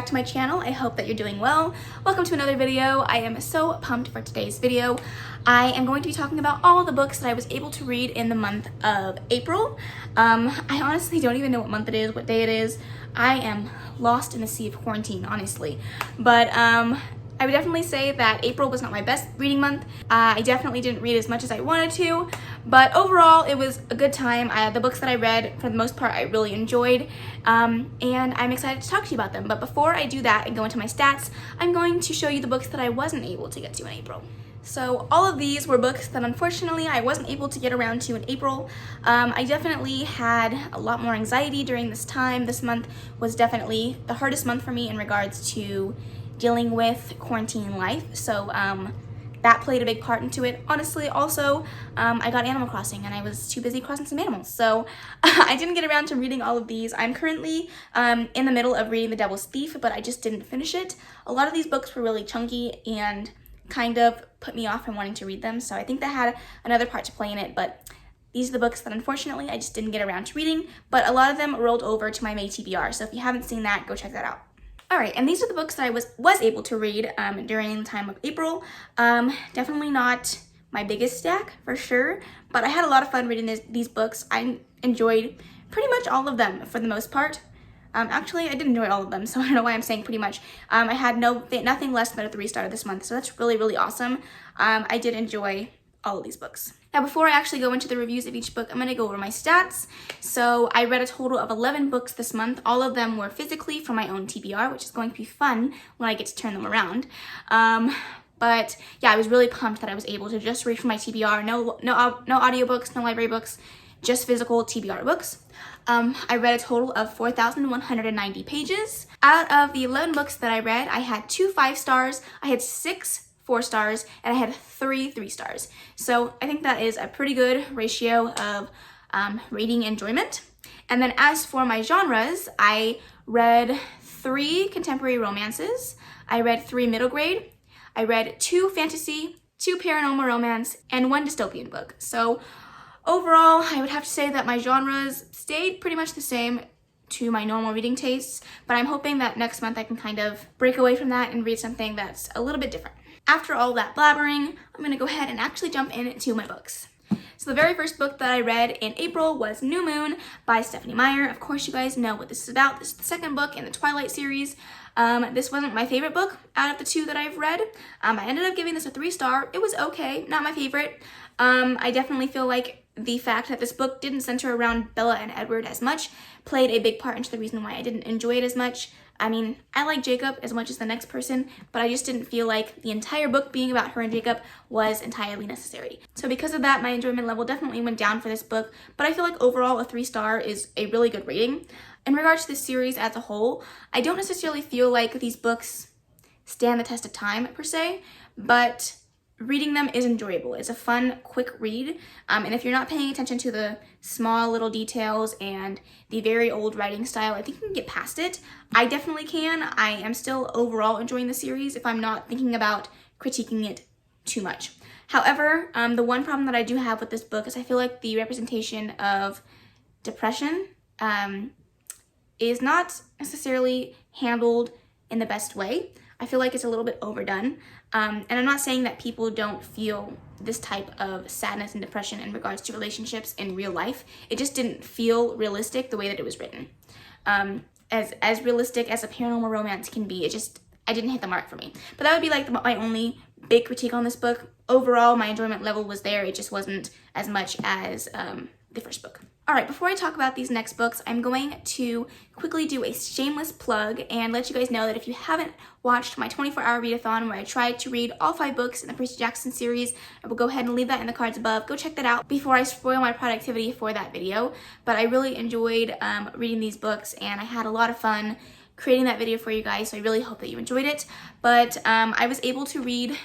back to my channel. I hope that you're doing well. Welcome to another video. I am so pumped for today's video. I am going to be talking about all the books that I was able to read in the month of April. I honestly don't even know what month it is, what day it is. I am lost in the sea of quarantine, honestly. But I would definitely say that April was not my best reading month. I definitely didn't read as much as I wanted to, but overall it was a good time. The books that I read, for the most part, I really enjoyed, and I'm excited to talk to you about them. But before I do that and go into my stats, I'm going to show you the books that I wasn't able to get to in April. So all of these were books that unfortunately I wasn't able to get around to in April. I definitely had a lot more anxiety during this time. This month was definitely the hardest month for me in regards to dealing with quarantine life, so that played a big part into it. Honestly, also, I got Animal Crossing and I was too busy crossing some animals, so I didn't get around to reading all of these. I'm currently in the middle of reading The Devil's Thief, but I just didn't finish it. A lot of these books were really chunky and kind of put me off from wanting to read them, so I think that had another part to play in it, but these are the books that unfortunately I just didn't get around to reading, but a lot of them rolled over to my May TBR, so if you haven't seen that, go check that out. Alright, and these are the books that I was able to read during the time of April. Definitely not my biggest stack, for sure, but I had a lot of fun reading these books. I enjoyed pretty much all of them for the most part. Actually, I did enjoy all of them, so I don't know why I'm saying pretty much. I had nothing less than a 3-star this month, so that's really, really awesome. I did enjoy all of these books. Now, before I actually go into the reviews of each book, I'm going to go over my stats. So I read a total of 11 books this month. All of them were physically from my own TBR, which is going to be fun when I get to turn them around. But yeah, I was really pumped that I was able to just read from my TBR. No audiobooks, no library books, just physical TBR books. I read a total of 4,190 pages. Out of the 11 books that I read, I had 2 5-stars, I had 6 4-stars, and I had 3 3-stars. So I think that is a pretty good ratio of reading enjoyment. And then as for my genres, I read 3 contemporary romances, I read 3 middle grade, I read 2 fantasy, 2 paranormal romance, and 1 dystopian book. So overall, I would have to say that my genres stayed pretty much the same to my normal reading tastes, but I'm hoping that next month I can kind of break away from that and read something that's a little bit different. After all that blabbering, I'm going to go ahead and actually jump into my books. So the very first book that I read in April was New Moon by Stephanie Meyer. Of course, you guys know what this is about. This is the second book in the Twilight series. This wasn't my favorite book out of the 2 that I've read. I ended up giving this a 3-star. It was okay, not my favorite. I definitely feel like the fact that this book didn't center around Bella and Edward as much played a big part into the reason why I didn't enjoy it as much. I mean, I like Jacob as much as the next person, but I just didn't feel like the entire book being about her and Jacob was entirely necessary. So because of that, my enjoyment level definitely went down for this book, but I feel like overall a 3-star is a really good rating. In regards to this series as a whole, I don't necessarily feel like these books stand the test of time per se, but reading them is enjoyable. It's a fun, quick read, and if you're not paying attention to the small little details and the very old writing style, I think you can get past it. I definitely can. I am still overall enjoying the series if I'm not thinking about critiquing it too much. However, the one problem that I do have with this book is I feel like the representation of depression is not necessarily handled in the best way. I feel like it's a little bit overdone. And I'm not saying that people don't feel this type of sadness and depression in regards to relationships in real life. It just didn't feel realistic the way that it was written. As realistic as a paranormal romance can be, I didn't hit the mark for me. But that would be like my only big critique on this book. Overall, my enjoyment level was there. It just wasn't as much as the first book. Alright, before I talk about these next books, I'm going to quickly do a shameless plug and let you guys know that if you haven't watched my 24-hour readathon where I tried to read all 5 books in the Percy Jackson series, I will go ahead and leave that in the cards above. Go check that out before I spoil my productivity for that video. But I really enjoyed reading these books and I had a lot of fun creating that video for you guys, so I really hope that you enjoyed it. But I was able to read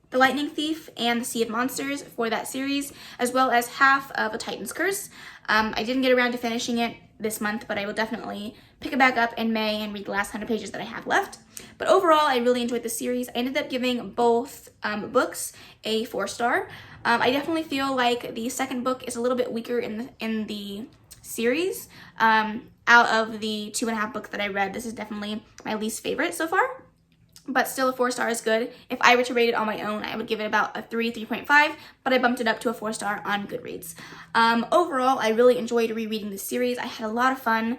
The Lightning Thief and The Sea of Monsters for that series, as well as half of A Titan's Curse. I didn't get around to finishing it this month, but I will definitely pick it back up in May and read the last 100 pages that I have left. But overall, I really enjoyed the series. I ended up giving both books a 4-star. I definitely feel like the second book is a little bit weaker in the series. out of the 2.5 books that I read, this is definitely my least favorite so far. But still, a 4-star is good. If I were to rate it on my own, I would give it about a 3.5, but I bumped it up to a 4-star on Goodreads. Overall, I really enjoyed rereading this series. I had a lot of fun.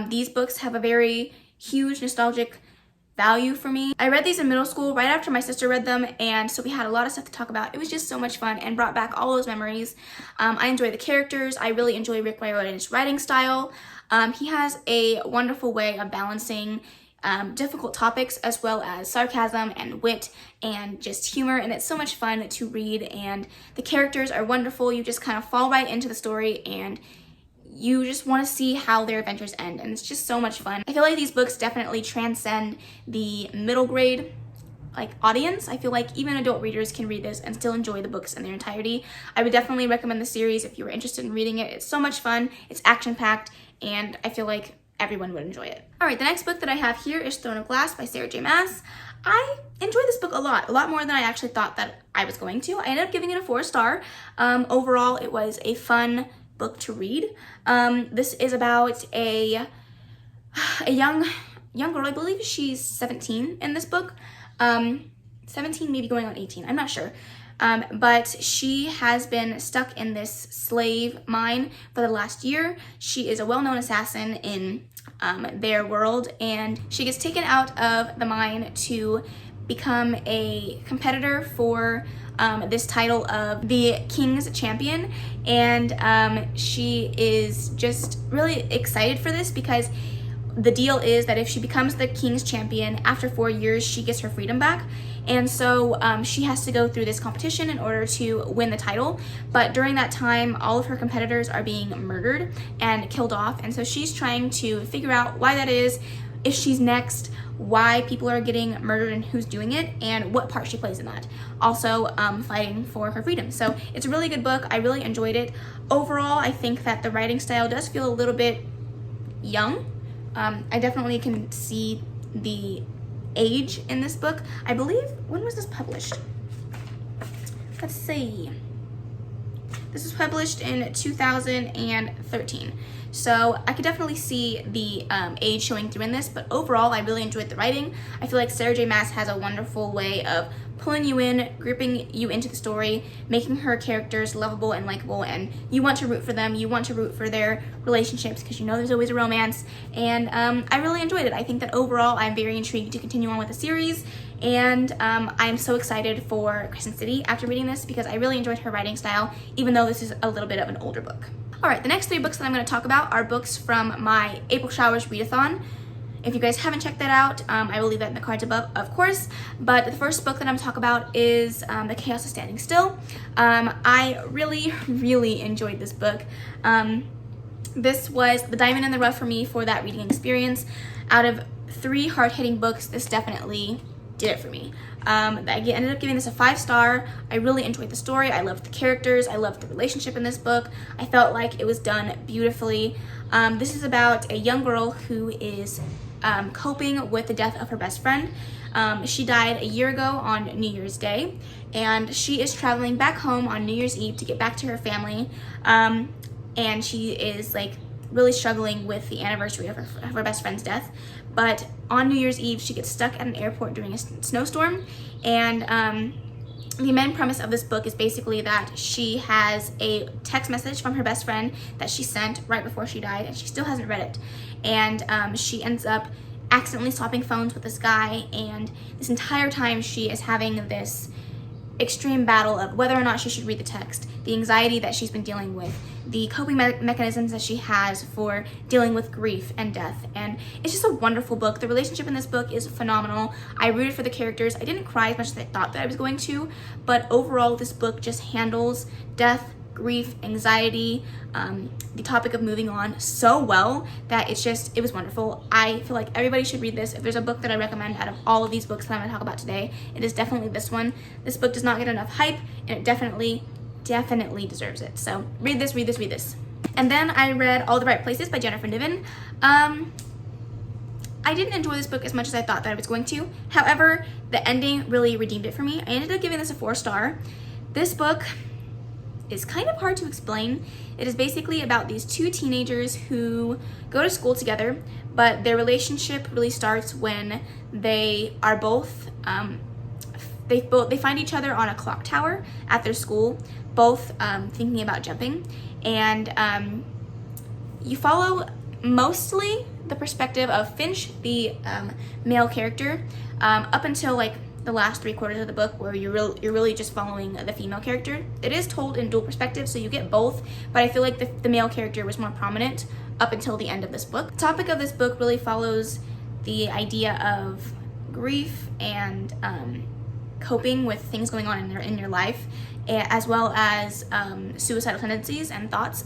These books have a very huge nostalgic value for me. I read these in middle school right after my sister read them, and so we had a lot of stuff to talk about. It was just so much fun and brought back all those memories. I enjoy the characters. I really enjoy Rick Riordan's writing style. He has a wonderful way of balancing difficult topics as well as sarcasm and wit and just humor, and it's so much fun to read, and the characters are wonderful. You just kind of fall right into the story and you just want to see how their adventures end, and it's just so much fun. I feel like these books definitely transcend the middle grade audience. I feel like even adult readers can read this and still enjoy the books in their entirety. I would definitely recommend the series if you were interested in reading it. It's so much fun, it's action-packed, and I feel like everyone would enjoy it. All right, the next book that I have here is Throne of Glass by Sarah J. Maas. I enjoyed this book a lot more than I actually thought that I was going to. I ended up giving it a 4-star. Overall, it was a fun book to read. This is about a young girl. I believe she's 17 in this book. 17, maybe going on 18, I'm not sure. But she has been stuck in this slave mine for the last year. She is a well-known assassin in their world, and she gets taken out of the mine to become a competitor for this title of the King's Champion, and she is just really excited for this because the deal is that if she becomes the King's Champion, after 4 years, she gets her freedom back. And so she has to go through this competition in order to win the title. But during that time, all of her competitors are being murdered and killed off. And so she's trying to figure out why that is, if she's next, why people are getting murdered and who's doing it, and what part she plays in that. Also fighting for her freedom. So it's a really good book. I really enjoyed it. Overall, I think that the writing style does feel a little bit young. I definitely can see the age in this book. I believe, when was this published? Let's see. This was published in 2013. So I could definitely see the age showing through in this, but overall I really enjoyed the writing. I feel like Sarah J. Maas has a wonderful way of pulling you in, gripping you into the story, making her characters lovable and likable, and you want to root for them, you want to root for their relationships because you know there's always a romance, and I really enjoyed it. I think that overall I'm very intrigued to continue on with the series, and I'm so excited for Crescent City after reading this because I really enjoyed her writing style, even though this is a little bit of an older book. All right, the next 3 books that I'm going to talk about are books from my April Showers readathon. If you guys haven't checked that out, I will leave that in the cards above, of course. But the first book that I'm talking about is The Chaos of Standing Still. I really enjoyed this book. This was the diamond in the rough for me for that reading experience. Out of 3 hard-hitting books, this definitely did it for me. I ended up giving this a 5-star. I really enjoyed the story. I loved the characters. I loved the relationship in this book. I felt like it was done beautifully. This is about a young girl who is coping with the death of her best friend. She died a year ago on New Year's Day, and she is traveling back home on New Year's Eve to get back to her family, and she is really struggling with the anniversary of her best friend's death. But on New Year's Eve, she gets stuck at an airport during a snowstorm, and the main premise of this book is basically that she has a text message from her best friend that she sent right before she died, and she still hasn't read it. And she ends up accidentally swapping phones with this guy, and this entire time she is having this extreme battle of whether or not she should read the text, the anxiety that she's been dealing with, the coping mechanisms that she has for dealing with grief and death. And it's just a wonderful book. The relationship in this book is phenomenal. I rooted for the characters. I didn't cry as much as I thought that I was going to, but overall this book just handles death, grief, anxiety, the topic of moving on so well that it was wonderful. I feel like everybody should read this. If there's a book that I recommend out of all of these books that I'm going to talk about today, it is definitely this one. This book does not get enough hype, and it definitely deserves it. So read this. And then I read All the Right Places by Jennifer Niven. I didn't enjoy this book as much as I thought that I was going to. However, the ending really redeemed it for me. I ended up giving this a 4-star. This book is kind of hard to explain. It is basically about these two teenagers who go to school together, but their relationship really starts when they are both, they find each other on a clock tower at their school, both thinking about jumping. And you follow mostly the perspective of Finch, the male character, up until like the last 3/4 of the book, where you're really just following the female character. It is told in dual perspective, so you get both, but I feel like the male character was more prominent up until the end of this book. The topic of this book really follows the idea of grief and coping with things going on in your life, as well as suicidal tendencies and thoughts.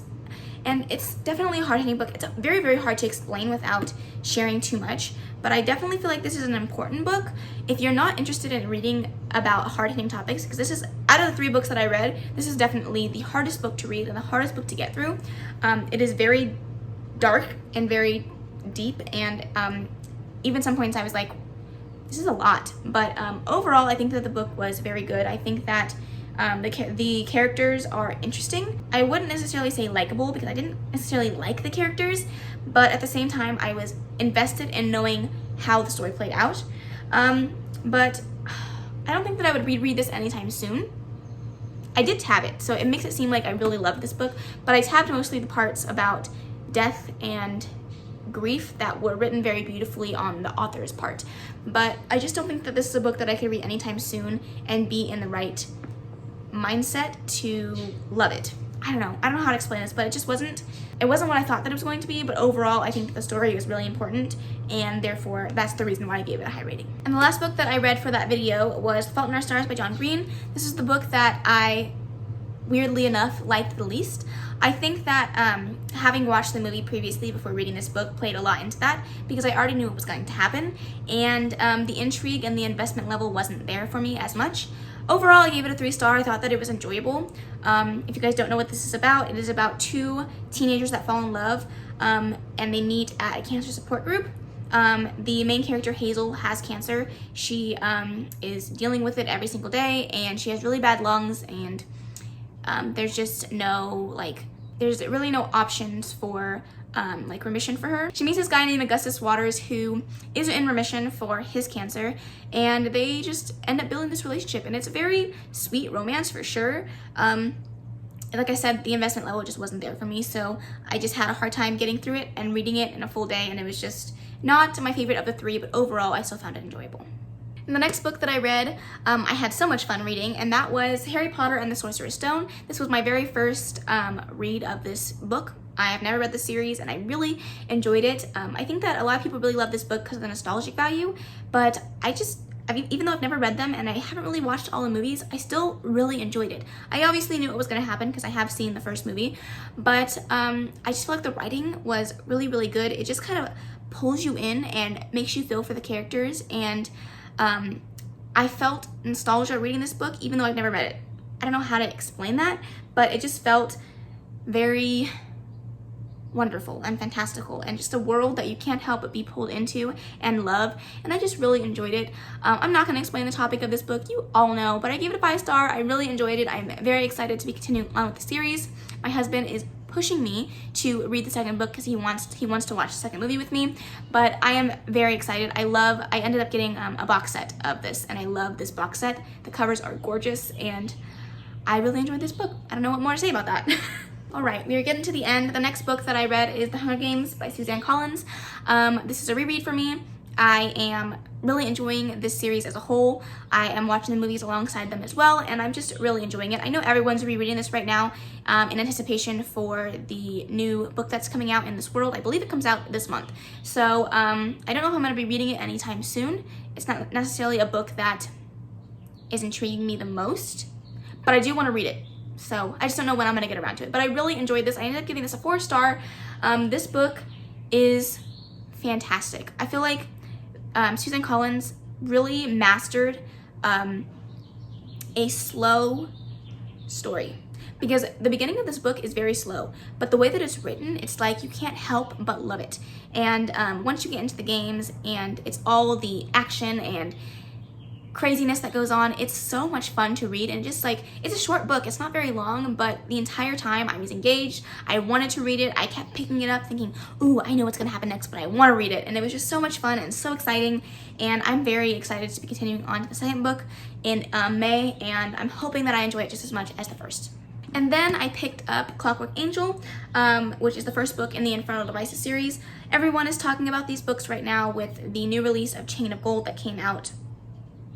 And it's definitely a hard-hitting book. It's very, very hard to explain without sharing too much, but I definitely feel like this is an important book. If you're not interested in reading about hard-hitting topics, because this is, out of the 3 books that I read, this is definitely the hardest book to read and the hardest book to get through. It is very dark and very deep, and even some points I was like, this is a lot. But overall, I think that the book was very good. I think that the characters are interesting. I wouldn't necessarily say likable, because I didn't necessarily like the characters, but at the same time I was invested in knowing how the story played out. But I don't think that I would reread this anytime soon. I did tab it, so it makes it seem like I really loved this book, but I tabbed mostly the parts about death and grief that were written very beautifully on the author's part. But I just don't think that this is a book that I could read anytime soon and be in the right mindset to love it. I don't know how to explain this, but it wasn't what I thought that it was going to be. But overall, I think that the story was really important, and therefore that's the reason why I gave it a high rating. And the last book that I read for that video was *The Fault in Our Stars* by John Green. This is the book that I, weirdly enough, liked the least. I think that having watched the movie previously before reading this book played a lot into that, because I already knew what was going to happen, and the intrigue and the investment level wasn't there for me as much. Overall, I gave it a 3-star. I thought that it was enjoyable. If you guys don't know what this is about, it is about 2 teenagers that fall in love, and they meet at a cancer support group. The main character, Hazel, has cancer. She is dealing with it every single day, and she has really bad lungs, and there's just there's really no options for remission for her. She meets this guy named Augustus Waters, who is in remission for his cancer, and they just end up building this relationship, and it's a very sweet romance for sure. Like I said, the investment level just wasn't there for me, so I just had a hard time getting through it and reading it in a full day, and it was just not my favorite of the 3, but overall I still found it enjoyable. And the next book that I read, I had so much fun reading, and that was *Harry Potter and the Sorcerer's Stone*. This was my very first read of this book. I have never read the series, and I really enjoyed it. I think that a lot of people really love this book because of the nostalgic value, but even though I've never read them and I haven't really watched all the movies, I still really enjoyed it. I obviously knew what was going to happen because I have seen the first movie, but I just feel like the writing was really, really good. It just kind of pulls you in and makes you feel for the characters, and I felt nostalgia reading this book even though I've never read it. I don't know how to explain that, but it just felt very wonderful and fantastical, and just a world that you can't help but be pulled into and love, and I just really enjoyed it. I'm not going to explain the topic of this book, you all know, but I gave it a 5-star. I really enjoyed it. I'm very excited to be continuing on with the series. My husband is pushing me to read the second book because he wants to watch the second movie with me, but I am very excited. I ended up getting a box set of this, and I love this box set. The covers are gorgeous, and I really enjoyed this book. I don't know what more to say about that. All right, we are getting to the end. The next book that I read is *The Hunger Games* by Suzanne Collins. This is a reread for me. I am really enjoying this series as a whole. I am watching the movies alongside them as well, and I'm just really enjoying it. I know everyone's rereading this right now in anticipation for the new book that's coming out in this world. I believe it comes out this month. So I don't know if I'm going to be reading it anytime soon. It's not necessarily a book that is intriguing me the most, but I do want to read it. So I just don't know when I'm going to get around to it. But I really enjoyed this. I ended up giving this a 4-star. This book is fantastic. I feel like Suzanne Collins really mastered a slow story, because the beginning of this book is very slow, but the way that it's written, it's like you can't help but love it. And once you get into the games and it's all the action and craziness that goes on. It's so much fun to read, and just like, it's a short book, it's not very long, but the entire time I was engaged. I wanted to read it. I kept picking it up thinking, ooh, I know what's gonna happen next, but I want to read it. And it was just so much fun and so exciting, and I'm very excited to be continuing on to the second book in May, and I'm hoping that I enjoy it just as much as the first. And then I picked up Clockwork Angel, which is the first book in the Infernal Devices series. Everyone is talking about these books right now with the new release of Chain of Gold that came out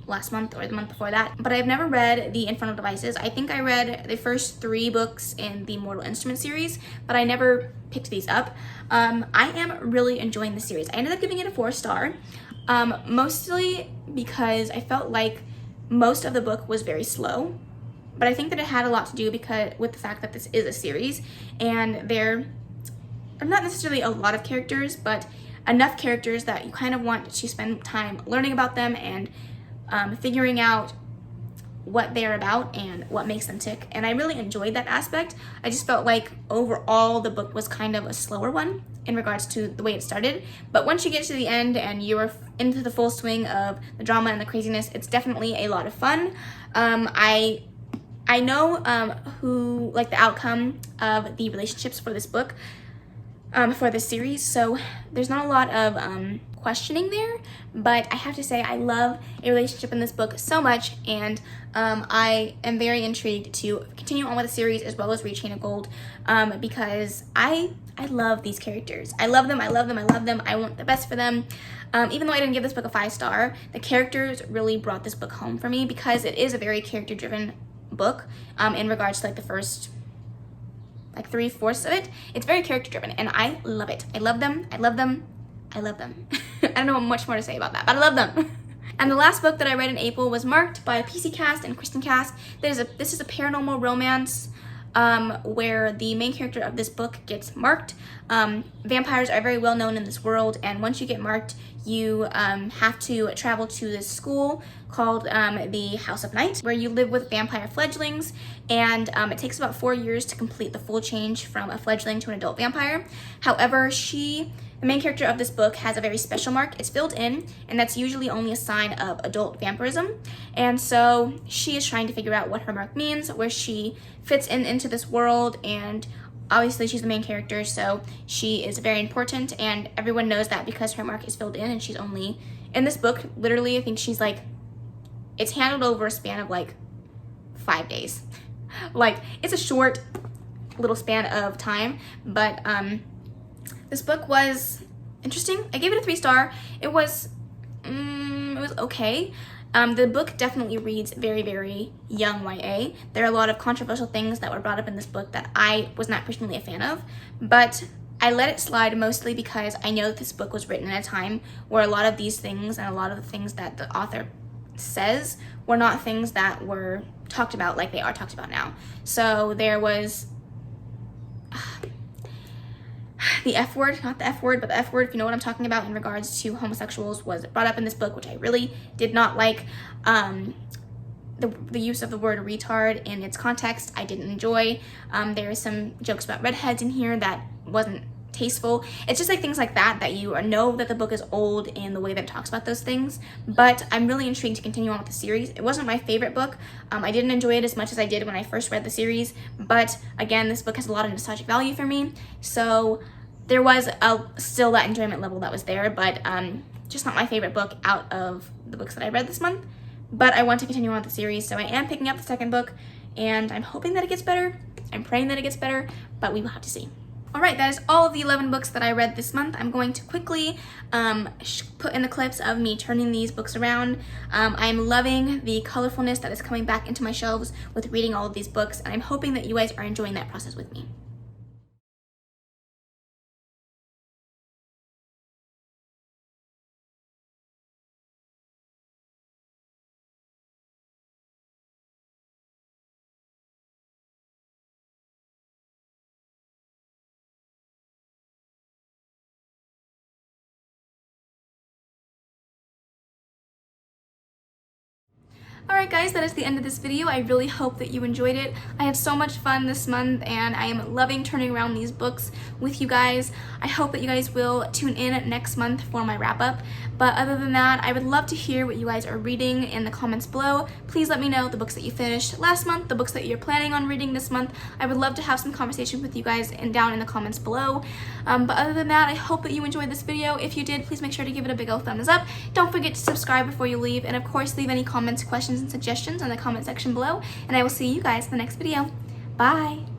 last month or the month before that. But I've never read the Infernal Devices. I think I read the first 3 books in the Mortal Instruments series, but I never picked these up. I am really enjoying the series. I ended up giving it a 4-star, mostly because I felt like most of the book was very slow. But I think that it had a lot to do with the fact that this is a series, and there are not necessarily a lot of characters, but enough characters that you kind of want to spend time learning about them and figuring out what they're about and what makes them tick. And I really enjoyed that aspect. I just felt like overall the book was kind of a slower one in regards to the way it started. But once you get to the end and you're into the full swing of the drama and the craziness, it's definitely a lot of fun. I know who, like, the outcome of the relationships for this book, for this series, so there's not a lot of questioning there, but I have to say I love a relationship in this book so much, and I am very intrigued to continue on with the series as well as read Chain of Gold, because I love these characters. I love them, I love them, I love them. I want the best for them. Even though I didn't give this book a 5-star, the characters really brought this book home for me, because it is a very character-driven book, in regards to like the first like 3/4 of it. It's very character driven, and I love it. I love them. I love them. I love them. I don't know much more to say about that, but I love them. And the last book that I read in April was Marked by PC Cast and Kristen Cast. This is a paranormal romance where the main character of this book gets marked. Vampires are very well known in this world, and once you get marked, you have to travel to this school called the House of Night, where you live with vampire fledglings, and it takes about 4 years to complete the full change from a fledgling to an adult vampire. However, the main character of this book has a very special mark. It's filled in, and that's usually only a sign of adult vampirism. And so she is trying to figure out what her mark means, where she fits into this world, and obviously she's the main character, so she is very important, and everyone knows that because her mark is filled in, and she's only, in this book, literally, I think she's like, it's handled over a span of like 5 days. Like, it's a short little span of time, but this book was interesting. I gave it a 3-star. It was okay. The book definitely reads very, very young YA. There are a lot of controversial things that were brought up in this book that I was not personally a fan of, but I let it slide mostly because I know that this book was written at a time where a lot of these things and a lot of the things that the author says were not things that were talked about like they are talked about now. So there was the F word, not the F word, but the F word, if you know what I'm talking about, in regards to homosexuals, was brought up in this book, which I really did not like. The use of the word retard in its context, I didn't enjoy. There are some jokes about redheads in here that wasn't tasteful. It's just like things like that you know that the book is old in the way that it talks about those things. But I'm really intrigued to continue on with the series. It wasn't my favorite book. I didn't enjoy it as much as I did when I first read the series, but again, this book has a lot of nostalgic value for me, so there was still that enjoyment level that was there, but just not my favorite book out of the books that I read this month. But I want to continue on with the series, so I am picking up the second book, and I'm hoping that it gets better. I'm praying that it gets better, but we will have to see. Alright, that is all of the 11 books that I read this month. I'm going to quickly put in the clips of me turning these books around. I'm loving the colorfulness that is coming back into my shelves with reading all of these books, and I'm hoping that you guys are enjoying that process with me. Alright guys, that is the end of this video. I really hope that you enjoyed it. I had so much fun this month and I am loving turning around these books with you guys. I hope that you guys will tune in next month for my wrap up. But other than that, I would love to hear what you guys are reading in the comments below. Please let me know the books that you finished last month, the books that you're planning on reading this month. I would love to have some conversation with you guys down in the comments below. But other than that, I hope that you enjoyed this video. If you did, please make sure to give it a big old thumbs up. Don't forget to subscribe before you leave, and of course leave any comments, questions, and suggestions in the comment section below, and I will see you guys in the next video. Bye!